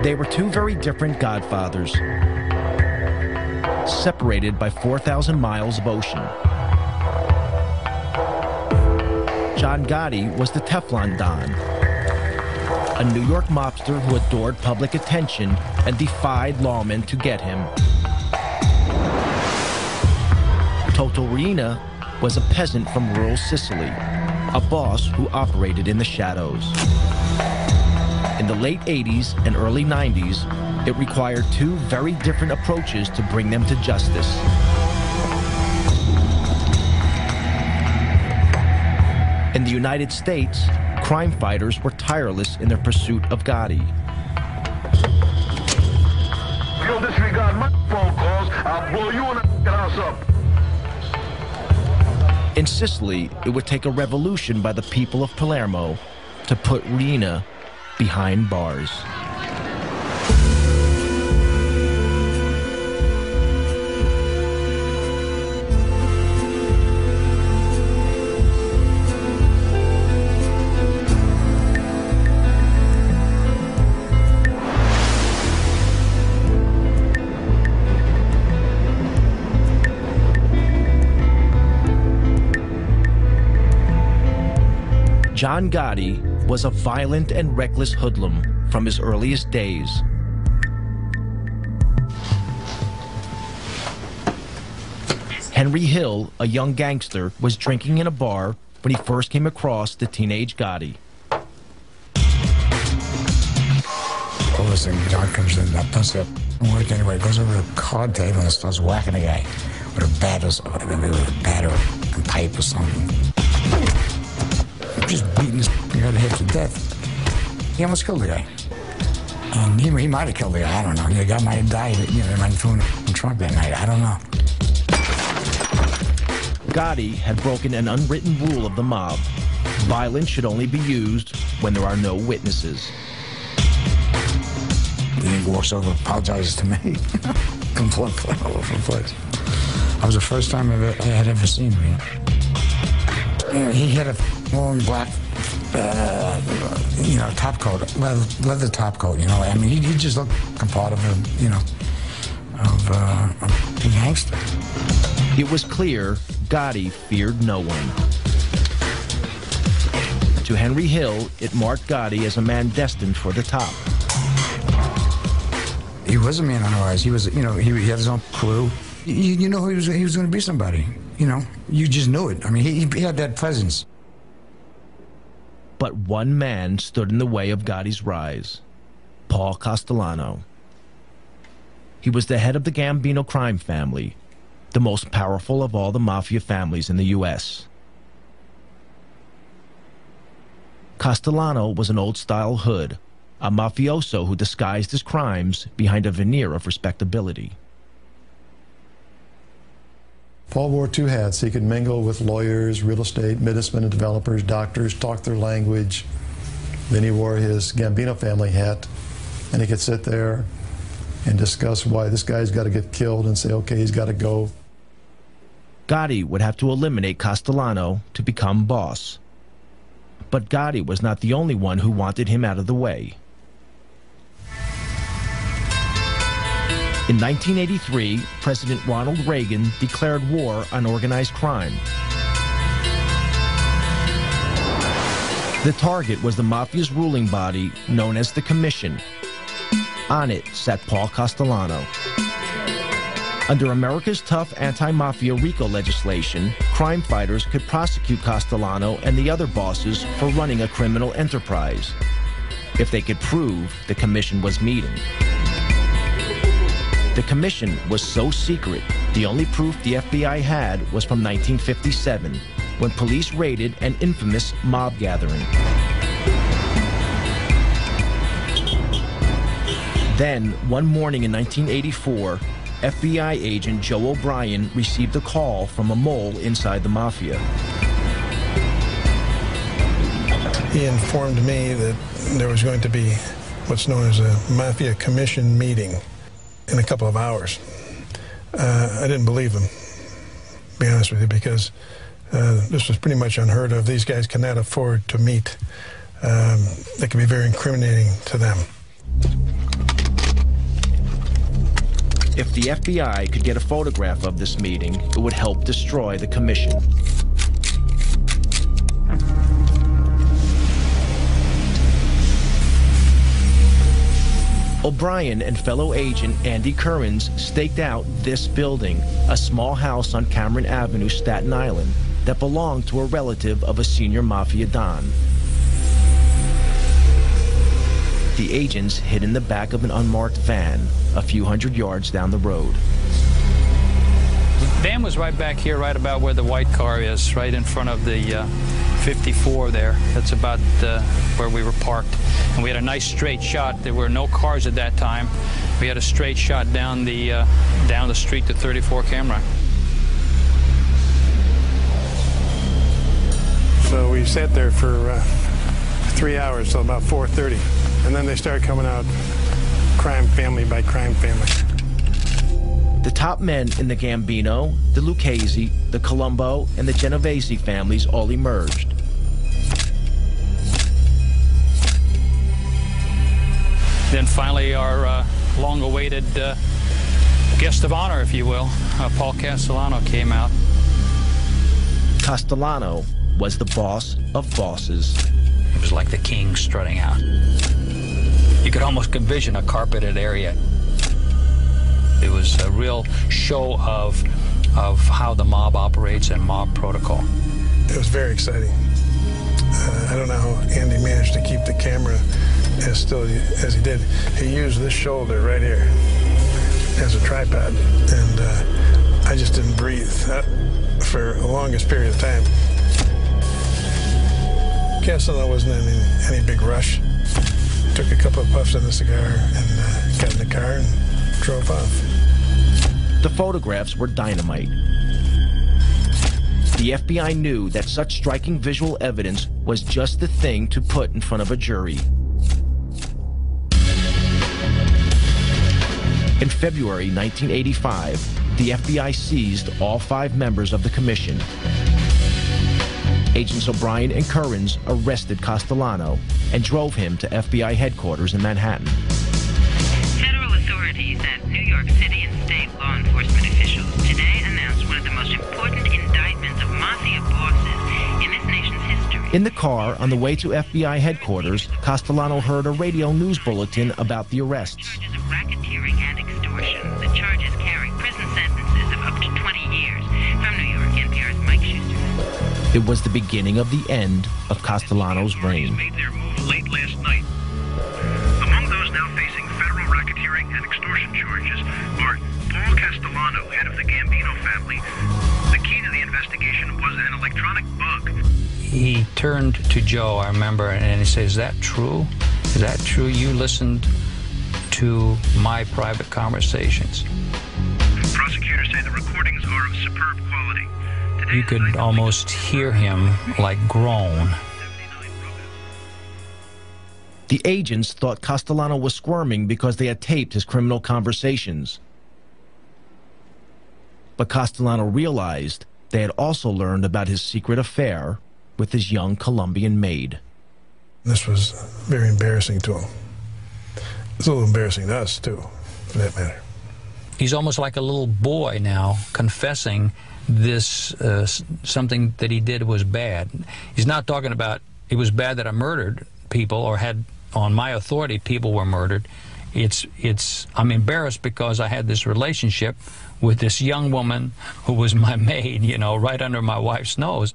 They were two very different godfathers, separated by 4,000 miles of ocean. John Gotti was the Teflon Don, a New York mobster who adored public attention and defied lawmen to get him. Toto Riina was a peasant from rural Sicily, a boss who operated in the shadows. In the late 80s and early 90s, it required two very different approaches to bring them to justice. In the United States, crime fighters were tireless in their pursuit of Gotti. If you don't disregard my phone calls, I'll blow you in the house up. In Sicily, it would take a revolution by the people of Palermo to put Riina behind bars. John Gotti was a violent and reckless hoodlum from his earliest days. Henry Hill, a young gangster, was drinking in a bar when he first came across the teenage Gotti. All of a sudden, John comes in, that puts up work anyway, goes over to the card table and starts whacking the guy with a bat or something, maybe with a bat or a pipe or something. Just beating this guy to hit to death. He almost killed the guy. And he might have killed the guy, I don't know. The guy might have died, you know, they might have thrown him in the trunk that night, I don't know. Gotti had broken an unwritten rule of the mob. Violence should only be used when there are no witnesses. He walks over, apologizes to me. Complete all over the place. That was the first time I had ever seen him. You know, he had a long black, top coat, leather top coat, you know. I mean, he just looked like a part of a, you know, of a big gangster. It was clear Gotti feared no one. To Henry Hill, it marked Gotti as a man destined for the top. He was a man on the rise. He was, you know, he had his own crew. You know he was going to be somebody. You know, you just knew it. I mean, he had that presence. But one man stood in the way of Gotti's rise: Paul Castellano. He was the head of the Gambino crime family, the most powerful of all the mafia families in the U.S. Castellano was an old-style hood, a mafioso who disguised his crimes behind a veneer of respectability. Paul wore two hats. He could mingle with lawyers, real estate, businessmen and developers, doctors, talk their language. Then he wore his Gambino family hat, and he could sit there and discuss why this guy's got to get killed and say, okay, he's got to go. Gotti would have to eliminate Castellano to become boss. But Gotti was not the only one who wanted him out of the way. In 1983, President Ronald Reagan declared war on organized crime. The target was the mafia's ruling body known as the Commission. On it sat Paul Castellano. Under America's tough anti-mafia RICO legislation, crime fighters could prosecute Castellano and the other bosses for running a criminal enterprise, if they could prove the Commission was meeting. The Commission was so secret, the only proof the FBI had was from 1957, when police raided an infamous mob gathering. Then, one morning in 1984, FBI agent Joe O'Brien received a call from a mole inside the mafia. He informed me that there was going to be what's known as a Mafia Commission meeting in a couple of hours. I didn't believe him, to be honest with you, because this was pretty much unheard of. These guys cannot afford to meet. That could be very incriminating to them. If the FBI could get a photograph of this meeting, it would help destroy the commission. O'Brien and fellow agent Andy Currens staked out this building, a small house on Cameron Avenue, Staten Island, that belonged to a relative of a senior mafia don. The agents hid in the back of an unmarked van a few hundred yards down the road. The van was right back here, right about where the white car is, right in front of the 54 there. That's about where we were parked. And we had a nice straight shot. There were no cars at that time. We had a straight shot down the street to 34 Camera. So we sat there for 3 hours till about 4:30. And then they started coming out crime family by crime family. The top men in the Gambino, the Lucchese, the Colombo, and the Genovese families all emerged. Then finally our long-awaited guest of honor, if you will, Paul Castellano, came out. Castellano was the boss of bosses. It was like the king strutting out. You could almost envision a carpeted area. It was a real show of how the mob operates and mob protocol. It was very exciting. I don't know how Andy managed to keep the camera as still as he did. He used this shoulder right here as a tripod, and I just didn't breathe for the longest period of time. Castellano wasn't in any big rush. Took a couple of puffs on the cigar and got in the car and drove off. The photographs were dynamite. The FBI knew that such striking visual evidence was just the thing to put in front of a jury. In February 1985, the FBI seized all 5 members of the commission. Agents O'Brien and Currens arrested Castellano and drove him to FBI headquarters in Manhattan. Federal authorities at New York City and state law enforcement officials today announced one of the most important indictments of mafia bosses in this nation's history. In the car on the way to FBI headquarters, Castellano heard a radio news bulletin about the arrests. Charges of racketeering and extortion. The charges carry prison sentences of up to 20 years. From New York, NPR's Mike Schuster. It was the beginning of the end of Castellano's reign. Made their move late last night. Among those now facing federal racketeering and extortion charges are Paul Castellano, head of the Gambino family. The key to the investigation was an electronic bug. He turned to Joe, I remember, and he said, "Is that true? Is that true? You listened to my private conversations." Prosecutors say the recordings are of superb quality. You could almost hear him like groan. The agents thought Castellano was squirming because they had taped his criminal conversations. But Castellano realized they had also learned about his secret affair with his young Colombian maid. This was very embarrassing to him. It's a little embarrassing to us, too, for that matter. He's almost like a little boy now, confessing this, something that he did was bad. He's not talking about it was bad that I murdered people or had, on my authority, people were murdered. I'm embarrassed because I had this relationship with this young woman who was my maid, you know, right under my wife's nose.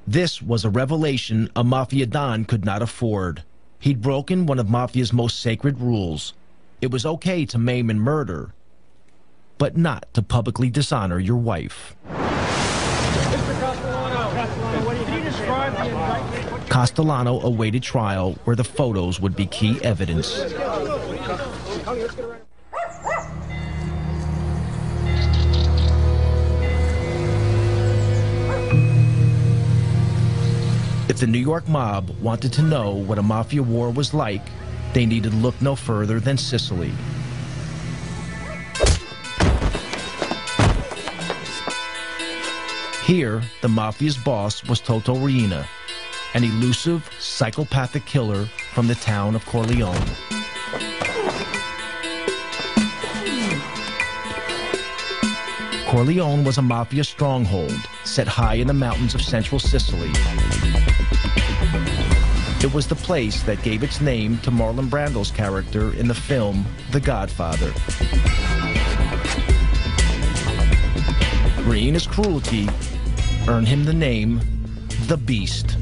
This was a revelation a Mafia Don could not afford. He'd broken one of Mafia's most sacred rules. It was okay to maim and murder, but not to publicly dishonor your wife. Castellano awaited trial where the photos would be key evidence. If the New York mob wanted to know what a mafia war was like, they needed look no further than Sicily. Here, the mafia's boss was Toto Riina, an elusive, psychopathic killer from the town of Corleone. Corleone was a mafia stronghold set high in the mountains of central Sicily. It was the place that gave its name to Marlon Brando's character in the film The Godfather. Riina's cruelty earned him the name The Beast.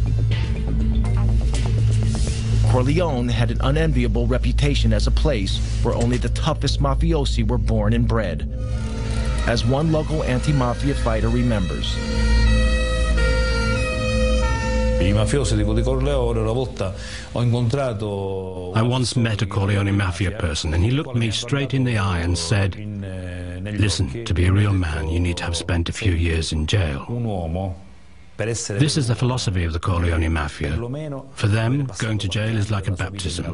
Corleone had an unenviable reputation as a place where only the toughest mafiosi were born and bred, as one local anti-mafia fighter remembers. I mafiosi di Corleone una volta ho incontrato. I once met a Corleone Mafia person, and he looked me straight in the eye and said, "Listen, to be a real man, you need to have spent a few years in jail." This is the philosophy of the Corleone Mafia. For them, going to jail is like a baptism.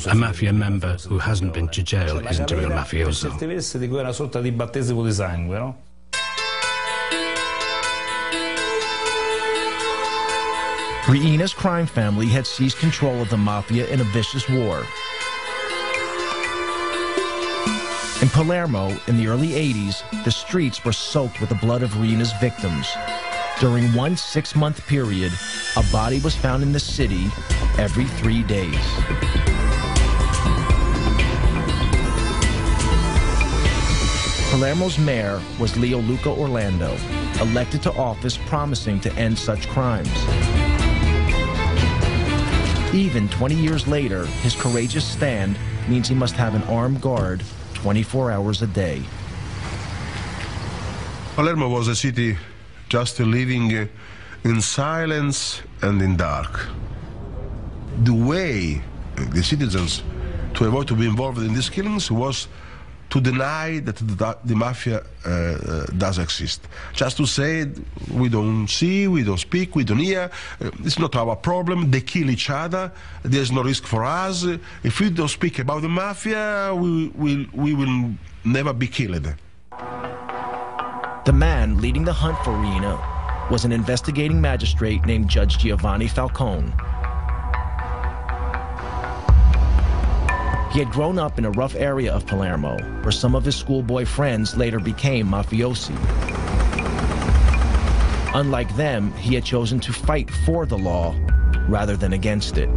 A mafia member who hasn't been to jail isn't a real mafioso. Riina's crime family had seized control of the mafia in a vicious war. In Palermo, in the early 80s, the streets were soaked with the blood of Riina's victims. During one 6-month period, a body was found in the city every 3 days. Palermo's mayor was Leo Luca Orlando, elected to office promising to end such crimes. Even 20 years later, his courageous stand means he must have an armed guard 24 hours a day. Palermo was a city just living in silence and in dark. The way the citizens to avoid to be involved in these killings was to deny that the mafia does exist. Just to say, we don't see, we don't speak, we don't hear, it's not our problem, they kill each other, there's no risk for us. If we don't speak about the mafia, we will never be killed. The man leading the hunt for Riina was an investigating magistrate named Judge Giovanni Falcone. He had grown up in a rough area of Palermo, where some of his schoolboy friends later became mafiosi. Unlike them, he had chosen to fight for the law rather than against it.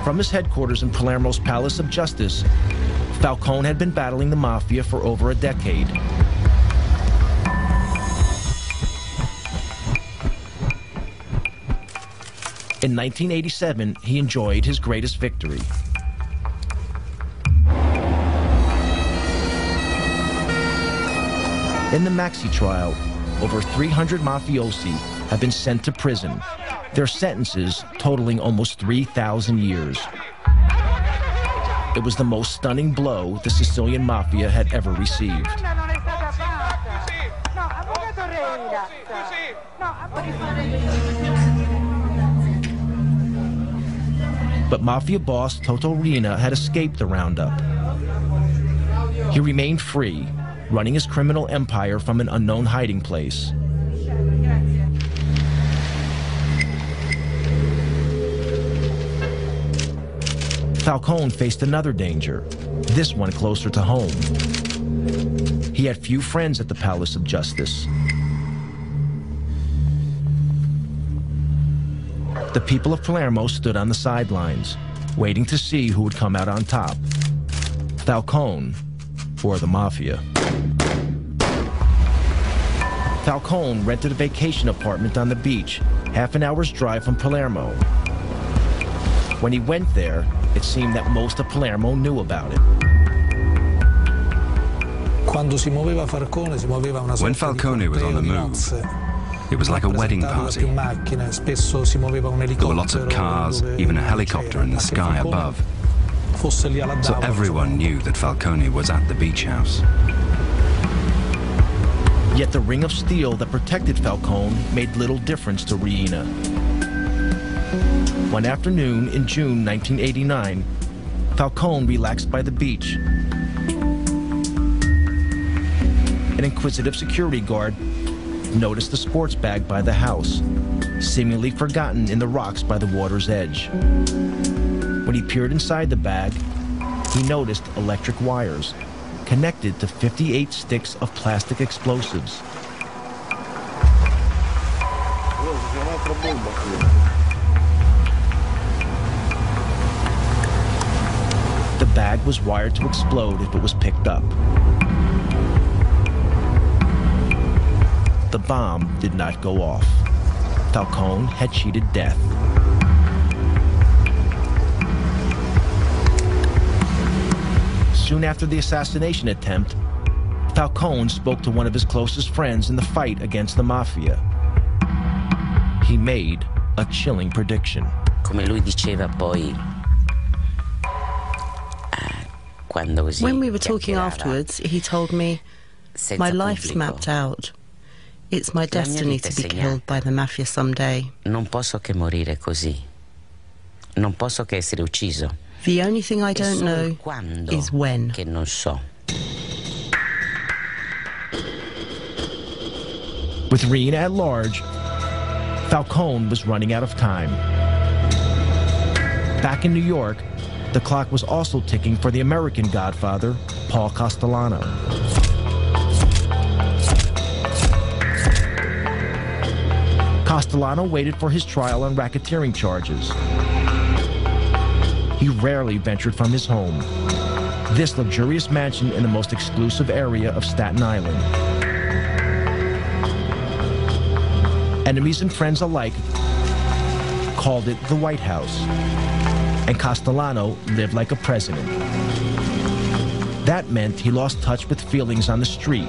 From his headquarters in Palermo's Palace of Justice, Falcone had been battling the mafia for over a decade. In 1987, he enjoyed his greatest victory. In the Maxi trial, over 300 mafiosi have been sent to prison, their sentences totaling almost 3,000 years. It was the most stunning blow the Sicilian mafia had ever received. But mafia boss Toto Riina had escaped the roundup. He remained free, running his criminal empire from an unknown hiding place. Falcone faced another danger, this one closer to home. He had few friends at the Palace of Justice. The people of Palermo stood on the sidelines, waiting to see who would come out on top, Falcone or the Mafia. Falcone rented a vacation apartment on the beach, half an hour's drive from Palermo. When he went there, it seemed that most of Palermo knew about it. When Falcone was on the move, it was like a wedding party. There were lots of cars, even a helicopter in the sky above. So everyone knew that Falcone was at the beach house. Yet the ring of steel that protected Falcone made little difference to Riina. One afternoon in June 1989, Falcone relaxed by the beach. An inquisitive security guard noticed the sports bag by the house, seemingly forgotten in the rocks by the water's edge. When he peered inside the bag, he noticed electric wires connected to 58 sticks of plastic explosives. The bag was wired to explode if it was picked up. The bomb did not go off. Falcone had cheated death. Soon after the assassination attempt, Falcone spoke to one of his closest friends in the fight against the Mafia. He made a chilling prediction. Come lui diceva poi, when we were talking afterwards, he told me, my life's mapped out. It's my destiny to be killed by the Mafia someday. Non posso che morire così. Non posso che essere ucciso. The only thing I don't know is when. Che non so. With Reen at large, Falcone was running out of time. Back in New York, the clock was also ticking for the American Godfather, Paul Castellano. Castellano waited for his trial on racketeering charges. He rarely ventured from his home, this luxurious mansion in the most exclusive area of Staten Island. Enemies and friends alike called it the White House, and Castellano lived like a president. That meant he lost touch with feelings on the street,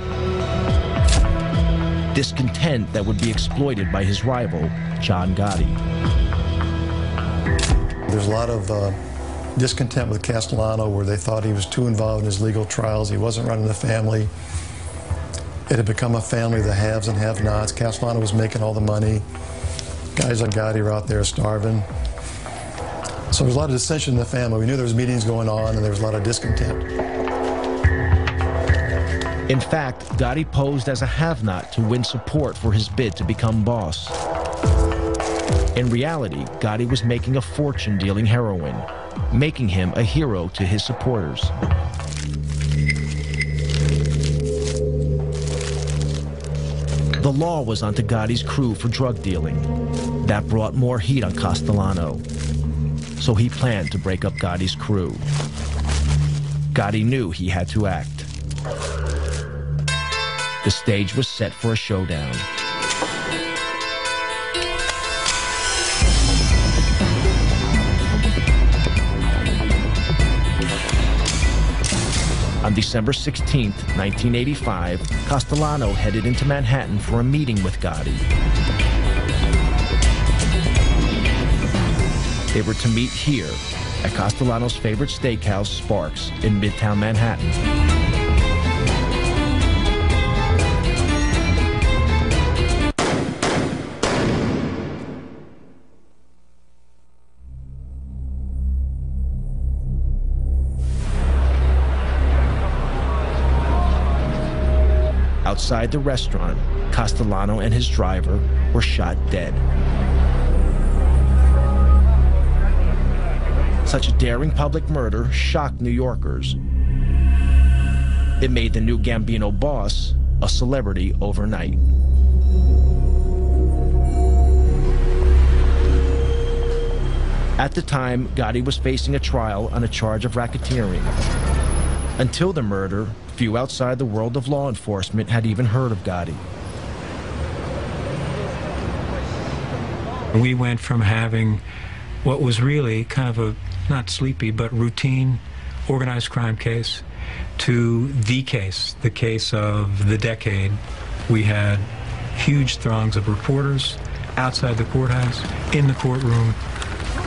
discontent that would be exploited by his rival, John Gotti. There's a lot of discontent with Castellano where they thought he was too involved in his legal trials. He wasn't running the family. It had become a family of the haves and have-nots. Castellano was making all the money. Guys like Gotti were out there starving. So there was a lot of dissension in the family. We knew there was meetings going on and there was a lot of discontent. In fact, Gotti posed as a have-not to win support for his bid to become boss. In reality, Gotti was making a fortune dealing heroin, making him a hero to his supporters. The law was onto Gotti's crew for drug dealing. That brought more heat on Castellano. So he planned to break up Gotti's crew. Gotti knew he had to act. The stage was set for a showdown. On December 16, 1985, Castellano headed into Manhattan for a meeting with Gotti. They were to meet here at Castellano's favorite steakhouse, Sparks, in Midtown Manhattan. Outside the restaurant, Castellano and his driver were shot dead. Such a daring public murder shocked New Yorkers. It made the new Gambino boss a celebrity overnight. At the time, Gotti was facing a trial on a charge of racketeering. Until the murder, few outside the world of law enforcement had even heard of Gotti. We went from having what was really kind of a, not sleepy, but routine organized crime case to the case of the decade. We had huge throngs of reporters outside the courthouse, in the courtroom.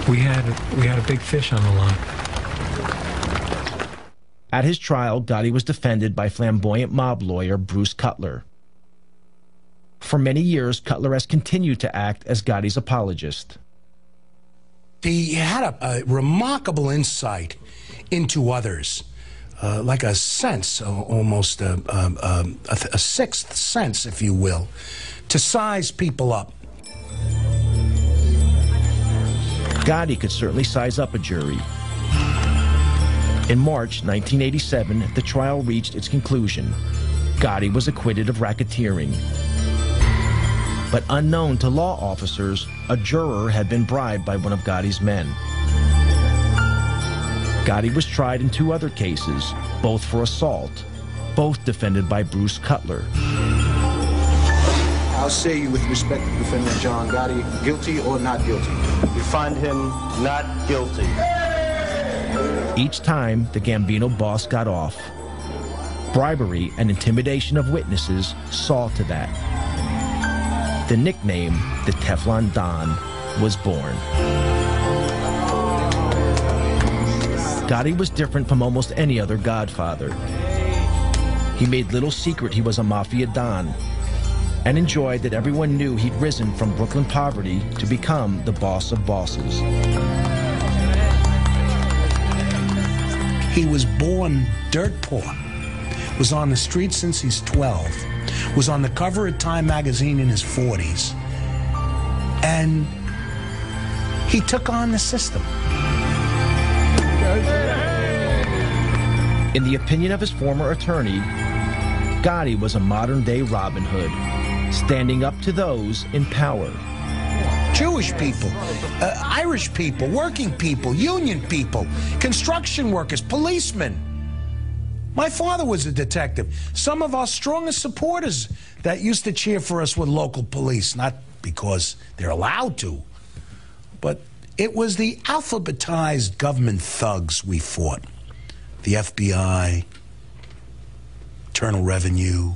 We had a big fish on the line. At his trial, Gotti was defended by flamboyant mob lawyer Bruce Cutler. For many years, Cutler has continued to act as Gotti's apologist. He had a remarkable insight into others, like a sense, almost a sixth sense, if you will, to size people up. Gotti could certainly size up a jury. In March 1987, the trial reached its conclusion. Gotti was acquitted of racketeering. But unknown to law officers, a juror had been bribed by one of Gotti's men. Gotti was tried in 2 other cases, both for assault, both defended by Bruce Cutler. I'll say you with respect to defendant John Gotti, guilty or not guilty? We find him not guilty. Each time, the Gambino boss got off. Bribery and intimidation of witnesses saw to that. The nickname, the Teflon Don, was born. Gotti was different from almost any other Godfather. He made little secret he was a Mafia Don, and enjoyed that everyone knew he'd risen from Brooklyn poverty to become the boss of bosses. He was born dirt poor, was on the street since he's 12, was on the cover of Time magazine in his 40s, and he took on the system. In the opinion of his former attorney, Gotti was a modern-day Robin Hood, standing up to those in power. Jewish people, Irish people, working people, union people, construction workers, policemen. My father was a detective. Some of our strongest supporters that used to cheer for us were local police, not because they're allowed to, but it was the alphabetized government thugs we fought. The FBI, Internal Revenue,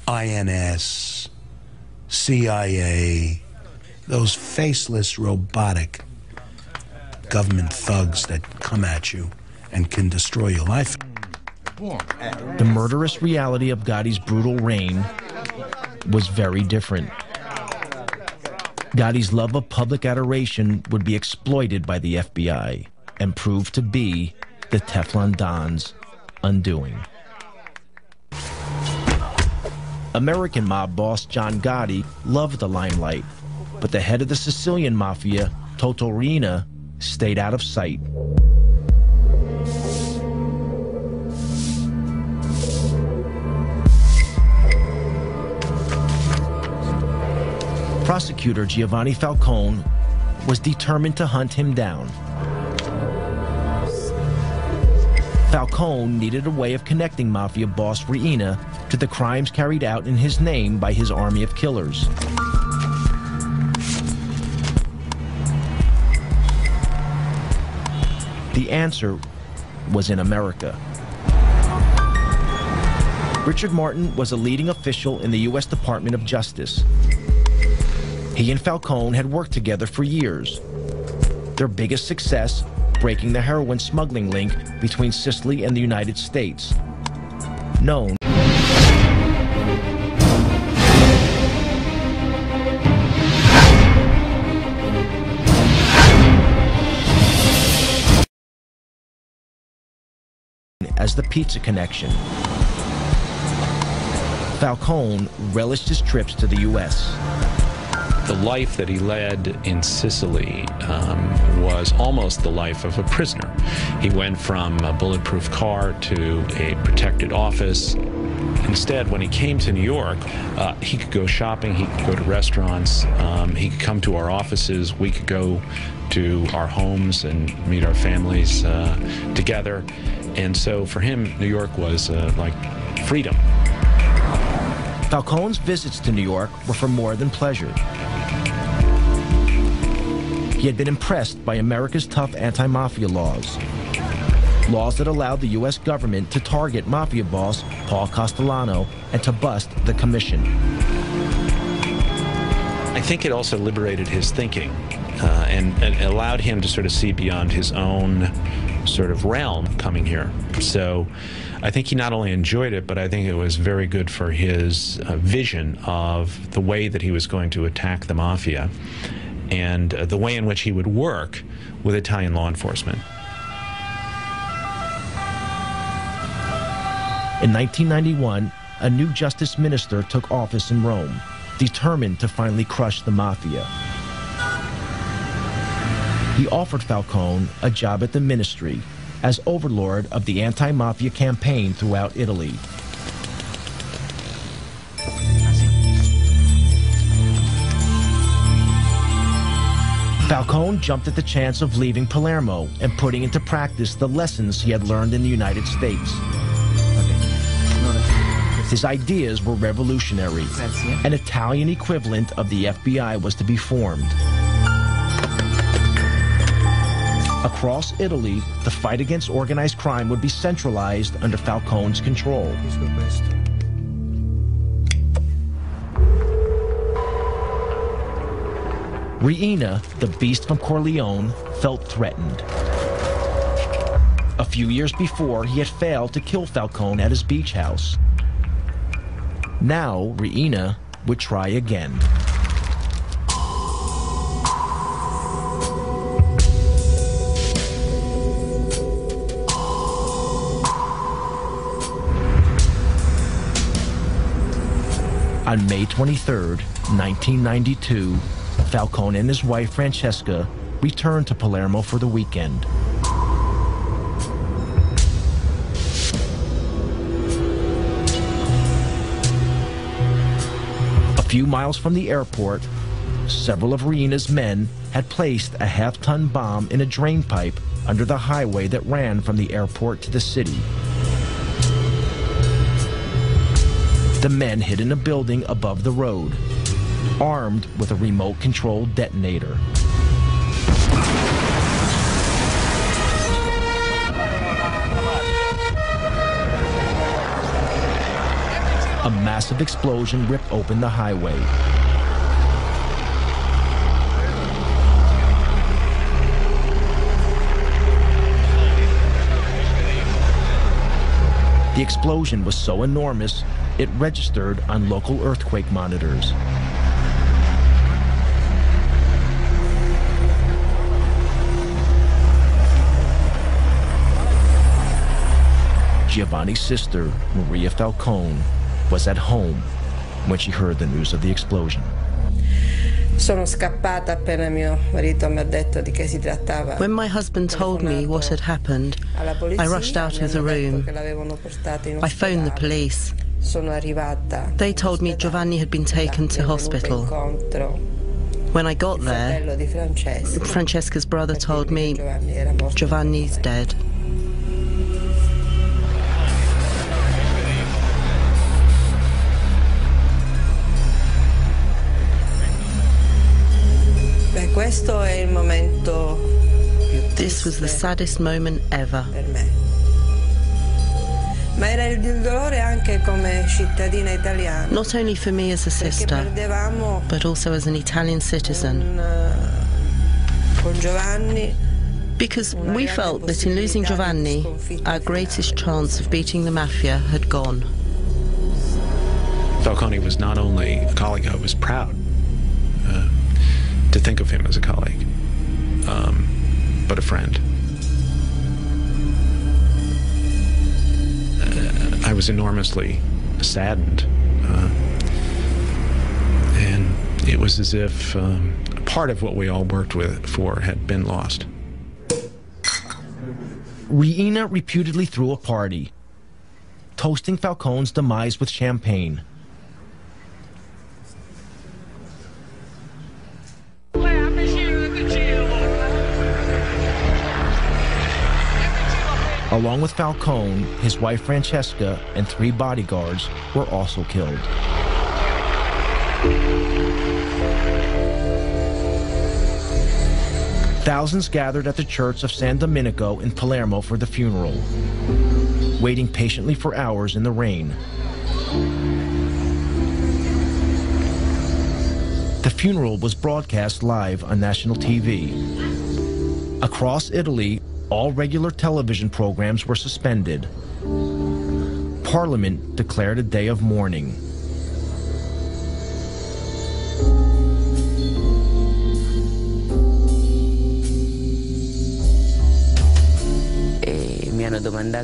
INS, CIA, those faceless, robotic government thugs that come at you and can destroy your life. The murderous reality of Gotti's brutal reign was very different. Gotti's love of public adoration would be exploited by the FBI and prove to be the Teflon Don's undoing. American mob boss John Gotti loved the limelight, but the head of the Sicilian Mafia, Toto Riina, stayed out of sight. Prosecutor Giovanni Falcone was determined to hunt him down. Falcone needed a way of connecting Mafia boss Riina to the crimes carried out in his name by his army of killers. The answer was in America. Richard Martin was a leading official in the U.S. Department of Justice. He and Falcone had worked together for years. Their biggest success, breaking the heroin smuggling link between Sicily and the United States, known as the Pizza Connection. Falcone relished his trips to the U.S. The life that he led in Sicily was almost the life of a prisoner. He went from a bulletproof car to a protected office. Instead, when he came to New York, he could go shopping, he could go to restaurants, he could come to our offices, we could go to our homes and meet our families together. And so for him, New York was like freedom. Falcone's visits to New York were for more than pleasure. He had been impressed by America's tough anti-mafia laws. Laws that allowed the U.S. government to target mafia boss Paul Castellano and to bust the commission. I think it also liberated his thinking and allowed him to sort of see beyond his own sort of realm coming here. So I think he not only enjoyed it, but I think it was very good for his vision of the way that he was going to attack the mafia and the way in which he would work with Italian law enforcement. In 1991, a new justice minister took office in Rome, determined to finally crush the mafia. He offered Falcone a job at the ministry, as overlord of the anti-mafia campaign throughout Italy. Falcone jumped at the chance of leaving Palermo and putting into practice the lessons he had learned in the United States. His ideas were revolutionary. An Italian equivalent of the FBI was to be formed. Across Italy, the fight against organized crime would be centralized under Falcone's control. Riina, the beast from Corleone, felt threatened. A few years before, he had failed to kill Falcone at his beach house. Now, Riina would try again. On May 23, 1992, Falcone and his wife Francesca returned to Palermo for the weekend. A few miles from the airport, several of Riina's men had placed a half-ton bomb in a drain pipe under the highway that ran from the airport to the city. The men hid in a building above the road, armed with a remote-controlled detonator. A massive explosion ripped open the highway. The explosion was so enormous, it registered on local earthquake monitors. Giovanni's sister, Maria Falcone, was at home when she heard the news of the explosion. When my husband told me what had happened, I rushed out of the room. I phoned the police. They told me Giovanni had been taken to hospital. When I got there, Francesca's brother told me Giovanni's dead. This was the saddest moment ever. Not only for me as a sister, but also as an Italian citizen. Because we felt that in losing Giovanni, our greatest chance of beating the mafia had gone. Falcone was not only a colleague, I was proud to think of him as a colleague, but a friend. I was enormously saddened, and it was as if part of what we all worked for had been lost. Riina reputedly threw a party, toasting Falcone's demise with champagne. Along with Falcone, his wife Francesca and 3 bodyguards were also killed. Thousands gathered at the church of San Domenico in Palermo for the funeral, waiting patiently for hours in the rain. The funeral was broadcast live on national TV. Across Italy, all regular television programs were suspended. Parliament declared a day of mourning.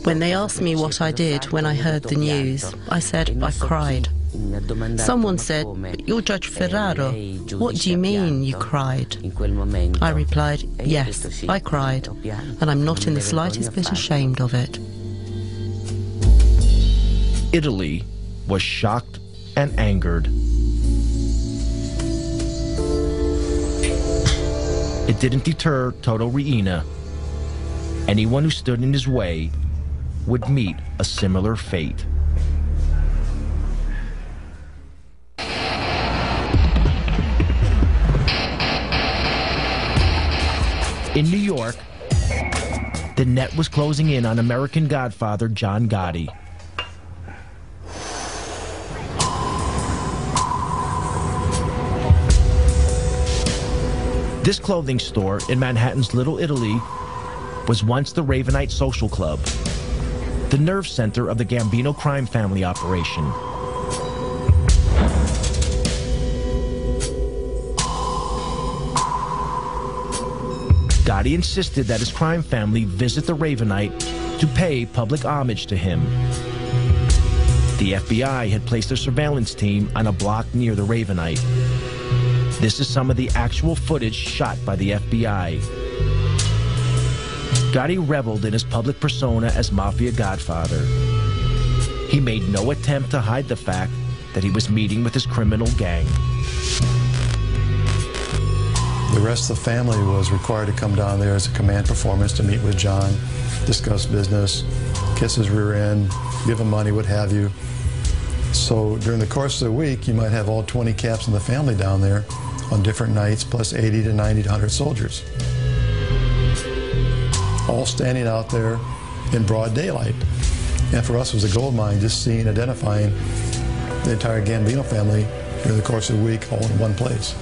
When they asked me what I did when I heard the news, I said I cried. Someone said, "You're Judge Ferraro. What do you mean you cried?" I replied, "Yes, I cried, and I'm not in the slightest bit ashamed of it." Italy was shocked and angered. It didn't deter Toto Riina. Anyone who stood in his way would meet a similar fate. In New York, the net was closing in on American Godfather John Gotti. This clothing store in Manhattan's Little Italy was once the Ravenite Social Club, the nerve center of the Gambino crime family operation. Gotti insisted that his crime family visit the Ravenite to pay public homage to him. The FBI had placed a surveillance team on a block near the Ravenite. This is some of the actual footage shot by the FBI. Gotti reveled in his public persona as Mafia Godfather. He made no attempt to hide the fact that he was meeting with his criminal gang. The rest of the family was required to come down there as a command performance to meet with John, discuss business, kiss his rear end, give him money, what have you. So during the course of the week, you might have all 20 caps in the family down there on different nights, plus 80 to 90 to 100 soldiers, all standing out there in broad daylight. And for us, it was a gold mine, just seeing, identifying the entire Gambino family during the course of the week, all in one place.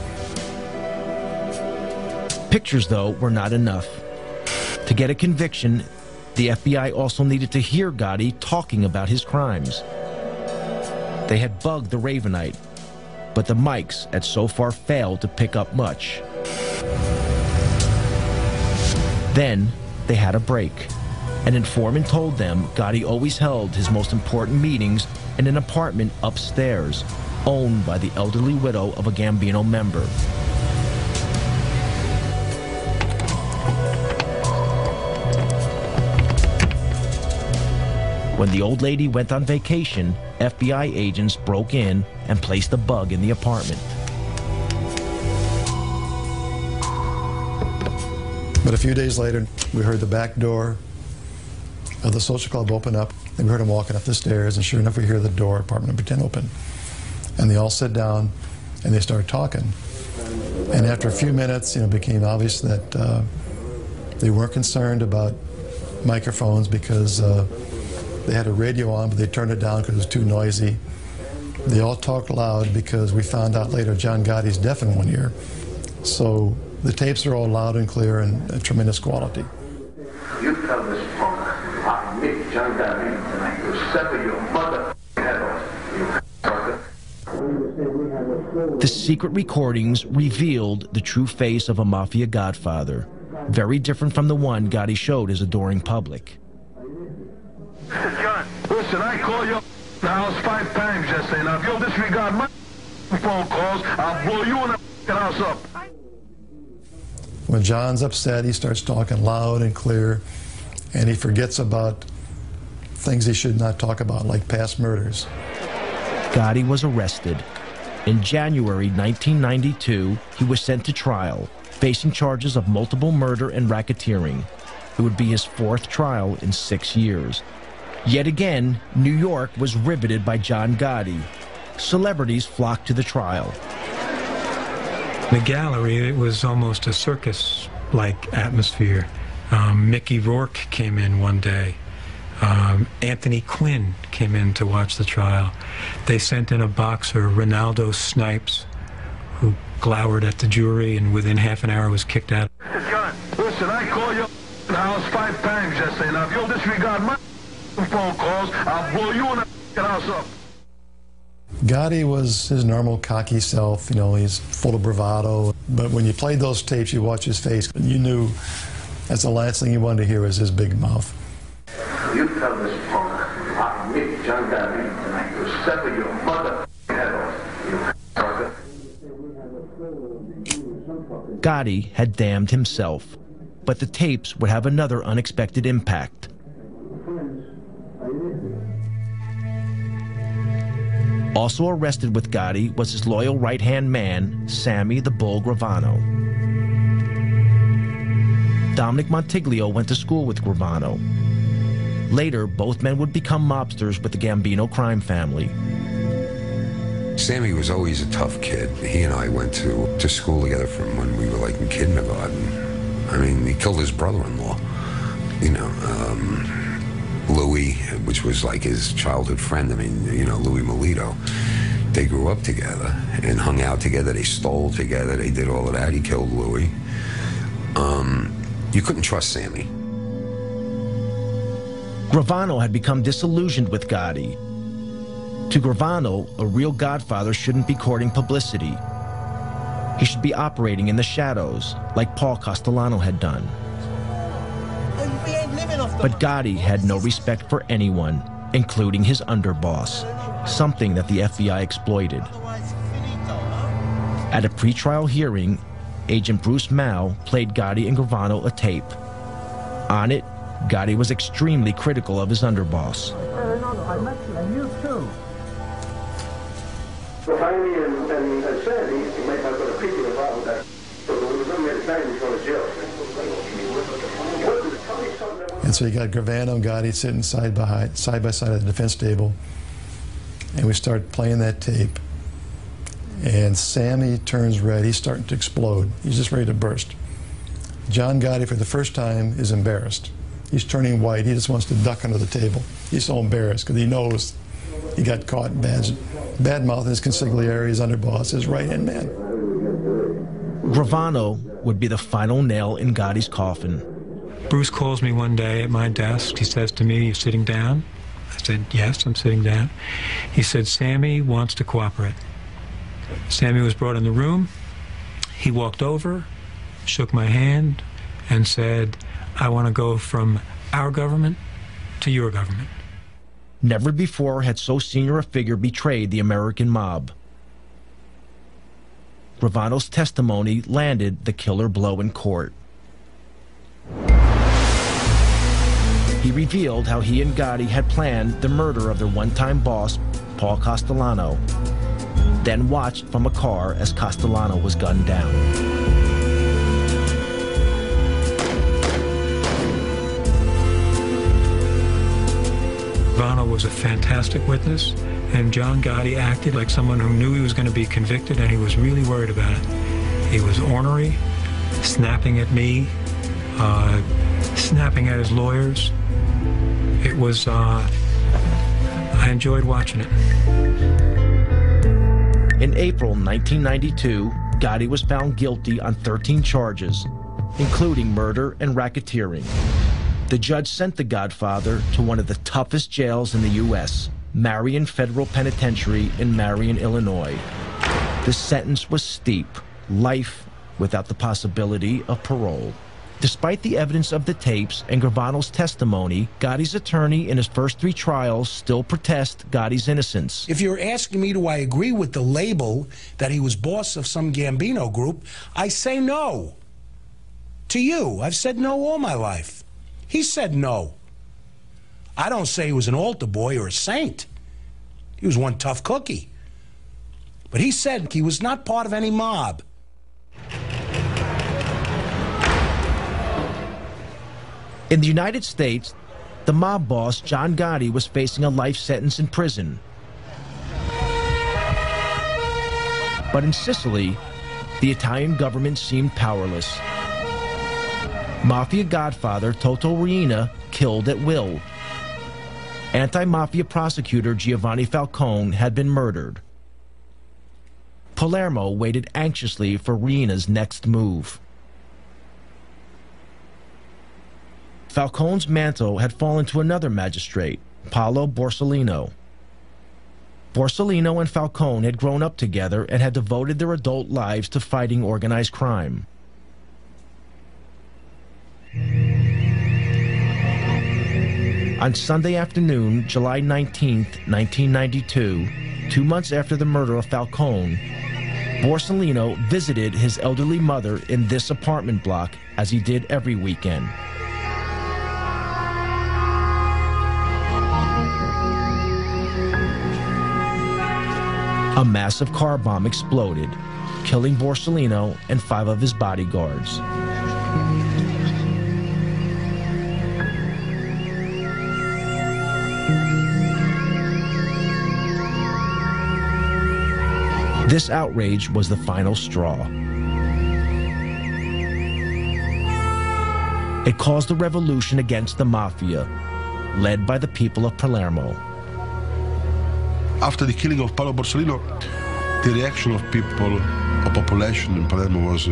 Pictures, though, were not enough. To get a conviction, the FBI also needed to hear Gotti talking about his crimes. They had bugged the Ravenite, but the mics had so far failed to pick up much. Then they had a break. An informant told them Gotti always held his most important meetings in an apartment upstairs, owned by the elderly widow of a Gambino member. When the old lady went on vacation, FBI agents broke in and placed a bug in the apartment. But a few days later, we heard the back door of the social club open up, and we heard him walking up the stairs, and sure enough, we hear the door, apartment number 10, open. And they all sit down, and they start talking. And after a few minutes, it became obvious that they weren't concerned about microphones because they had a radio on, but they turned it down because it was too noisy. They all talked loud because we found out later John Gotti's deaf in one ear. So the tapes are all loud and clear and tremendous quality. You tell this punk, I meet John Gotti, and I will sever your mother head off. The secret recordings revealed the true face of a Mafia Godfather, very different from the one Gotti showed his adoring public. John, listen, I called you the house 5 times yesterday. Now, if you'll disregard my phone calls, I'll blow you and the house up. When John's upset, he starts talking loud and clear, and he forgets about things he should not talk about, like past murders. Gotti was arrested. In January 1992, he was sent to trial, facing charges of multiple murder and racketeering. It would be his 4th trial in 6 years. Yet again, New York was riveted by John Gotti. Celebrities flocked to the trial. The gallery, it was almost a circus-like atmosphere. Mickey Rourke came in one day. Anthony Quinn came in to watch the trial. They sent in a boxer, Ronaldo Snipes, who glowered at the jury and within half an hour was kicked out. John, listen, I called you the house 5 times yesterday. Now, if you'll disregard my phone calls, I'll blow you and the house up. Gotti was his normal cocky self, he's full of bravado. But when you played those tapes, you watch his face, and you knew that's the last thing you wanted to hear was his big mouth. You tell this punk, I meet John Gotti, and I will sever your mother Gotti had damned himself, but the tapes would have another unexpected impact. Also arrested with Gotti was his loyal right-hand man, Sammy the Bull Gravano. Dominic Montiglio went to school with Gravano. Later, both men would become mobsters with the Gambino crime family. Sammy was always a tough kid. He and I went to school together from when we were like in kindergarten. I mean, he killed his brother-in-law. You know, Louis, which was like his childhood friend. I mean, you know, Louis Melito. They grew up together and hung out together. They stole together. They did all of that. He killed Louis. You couldn't trust Sammy. Gravano had become disillusioned with Gotti. To Gravano, a real godfather shouldn't be courting publicity. He should be operating in the shadows, like Paul Castellano had done. But Gotti had no respect for anyone, including his underboss, something that the FBI exploited. At a pretrial hearing, Agent Bruce Mao played Gotti and Gravano a tape. On it, Gotti was extremely critical of his underboss. You too. So Jaime and Sandy, you might not go to people involved with that. So when we were in time, he's going to jail. And so you got Gravano and Gotti sitting side by side at the defense table, and we start playing that tape. And Sammy turns red. He's starting to explode. He's just ready to burst. John Gotti, for the first time, is embarrassed. He's turning white. He just wants to duck under the table. He's so embarrassed because he knows he got caught bad mouthing his consigliere, his underboss, his right-hand man. Gravano would be the final nail in Gotti's coffin. Bruce calls me one day at my desk. He says to me, "You sitting down?" I said, "Yes, I'm sitting down." He said, "Sammy wants to cooperate." Sammy was brought in the room. He walked over, shook my hand, and said, "I want to go from our government to your government." Never before had so senior a figure betrayed the American mob. Gravano's testimony landed the killer blow in court. He revealed how he and Gotti had planned the murder of their one-time boss, Paul Castellano, then watched from a car as Castellano was gunned down. Gravano was a fantastic witness, and John Gotti acted like someone who knew he was going to be convicted, and he was really worried about it. He was ornery, snapping at me, snapping at his lawyers. It was, I enjoyed watching it. In April 1992, Gotti was found guilty on 13 charges, including murder and racketeering. The judge sent the Godfather to one of the toughest jails in the U.S., Marion Federal Penitentiary in Marion, Illinois. The sentence was steep, life without the possibility of parole. Despite the evidence of the tapes and Gravano's testimony, Gotti's attorney in his first 3 trials still protest Gotti's innocence. If you're asking me, do I agree with the label that he was boss of some Gambino group, I say no. To you, I've said no all my life. He said no. I don't say he was an altar boy or a saint. He was one tough cookie. But he said he was not part of any mob. In the United States, the mob boss, John Gotti, was facing a life sentence in prison. But in Sicily, the Italian government seemed powerless. Mafia godfather Toto Riina killed at will. Anti-mafia prosecutor Giovanni Falcone had been murdered. Palermo waited anxiously for Riina's next move. Falcone's mantle had fallen to another magistrate, Paolo Borsellino. Borsellino and Falcone had grown up together and had devoted their adult lives to fighting organized crime. On Sunday afternoon, July 19th, 1992, 2 months after the murder of Falcone, Borsellino visited his elderly mother in this apartment block, as he did every weekend. A massive car bomb exploded, killing Borsellino and 5 of his bodyguards. This outrage was the final straw. It caused a revolution against the mafia, led by the people of Palermo. After the killing of Paolo Borsellino, the reaction of people, of population in Palermo was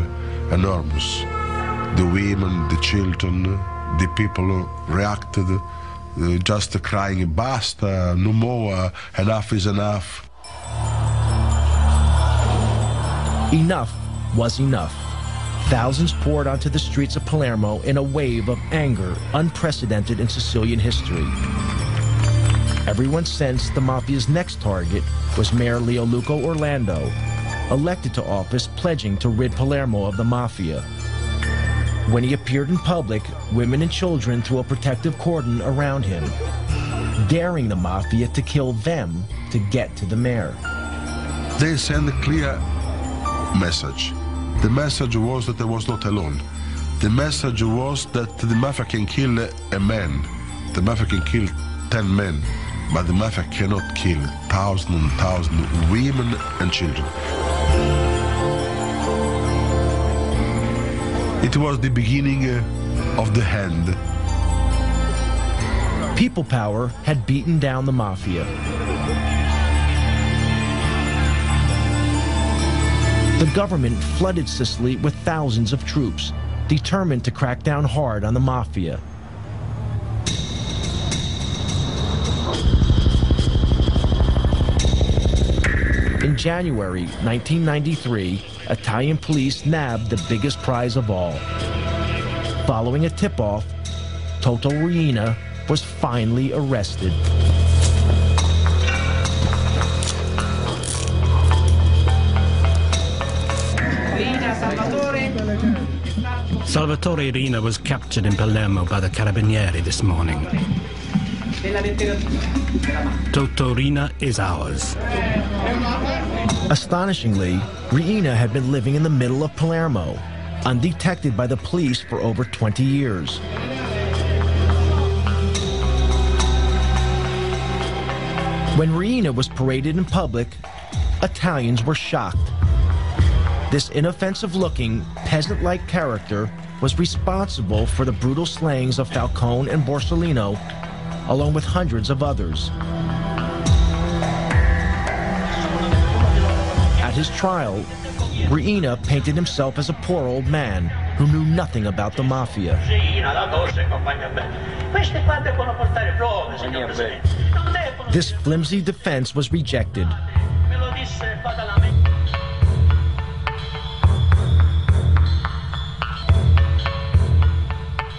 enormous. The women, the children, the people reacted, just crying, "Basta, no more, enough is enough." Enough was enough. Thousands poured onto the streets of Palermo in a wave of anger unprecedented in Sicilian history. Everyone sensed the mafia's next target was Mayor Leoluco Orlando, elected to office pledging to rid Palermo of the mafia. When he appeared in public, women and children threw a protective cordon around him, daring the mafia to kill them to get to the mayor. They sent a clear message. The message was that I was not alone. The message was that the mafia can kill a man. The mafia can kill 10 men, but the mafia cannot kill thousands and thousands of women and children. It was the beginning of the end. People power had beaten down the mafia. The government flooded Sicily with thousands of troops, determined to crack down hard on the mafia. In January 1993, Italian police nabbed the biggest prize of all. Following a tip-off, Toto Riina was finally arrested. Salvatore Riina was captured in Palermo by the Carabinieri this morning. Toto Riina is ours. Astonishingly, Riina had been living in the middle of Palermo, undetected by the police for over 20 years. When Riina was paraded in public, Italians were shocked. This inoffensive-looking, peasant-like character was responsible for the brutal slayings of Falcone and Borsellino, along with hundreds of others. At his trial, Riina painted himself as a poor old man who knew nothing about the mafia. This flimsy defense was rejected.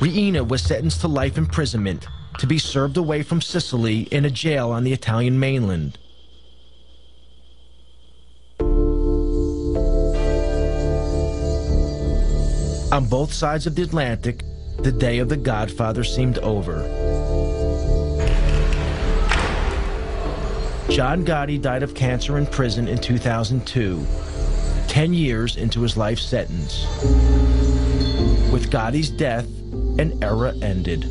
Riina was sentenced to life imprisonment to be served away from Sicily in a jail on the Italian mainland. On both sides of the Atlantic, the day of the Godfather seemed over. John Gotti died of cancer in prison in 2002, 10 years into his life sentence. With Gotti's death, an era ended.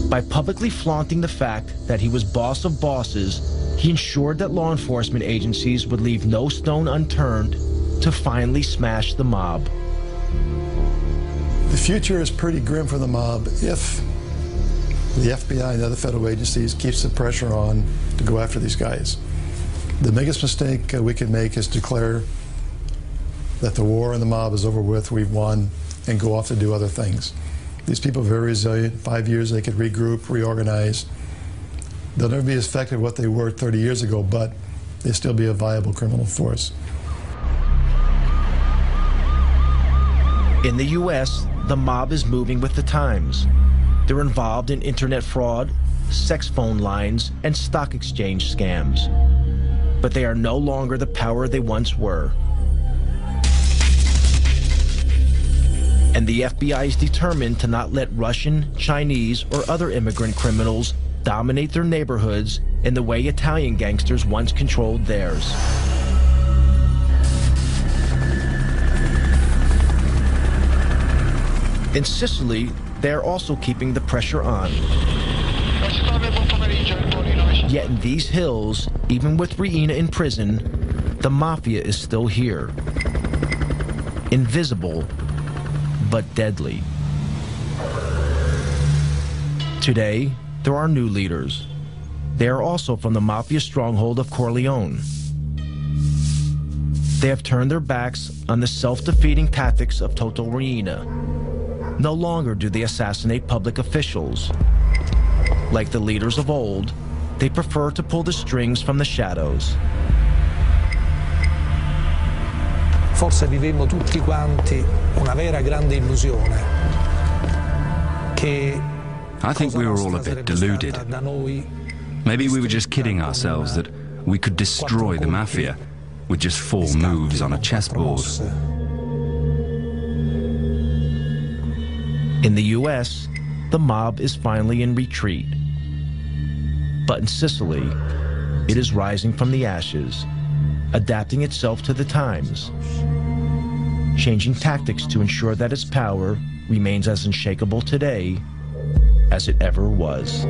By publicly flaunting the fact that he was boss of bosses, he ensured that law enforcement agencies would leave no stone unturned to finally smash the mob. The future is pretty grim for the mob if the FBI and other federal agencies keeps the pressure on to go after these guys. The biggest mistake we could make is declare that the war and the mob is over with, we've won, and go off to do other things. These people are very resilient. 5 years they could regroup, reorganize. They'll never be as effective as what they were 30 years ago, but they'll still be a viable criminal force. In the U.S., the mob is moving with the times. They're involved in internet fraud, sex phone lines, and stock exchange scams. but they are no longer the power they once were. And the FBI is determined to not let Russian, Chinese, or other immigrant criminals dominate their neighborhoods in the way Italian gangsters once controlled theirs. In Sicily, they are also keeping the pressure on. Yet in these hills, even with Riina in prison, the Mafia is still here. Invisible, but deadly. Today, there are new leaders. They are also from the Mafia stronghold of Corleone. They have turned their backs on the self-defeating tactics of Toto Riina. No longer do they assassinate public officials. Like the leaders of old, they prefer to pull the strings from the shadows. Forse vivemmo tutti quanti una vera grande illusione. I think we were all a bit deluded. Maybe we were just kidding ourselves that we could destroy the Mafia with just 4 moves on a chessboard. In the US, the mob is finally in retreat. But in Sicily, it is rising from the ashes, adapting itself to the times, changing tactics to ensure that its power remains as unshakable today as it ever was.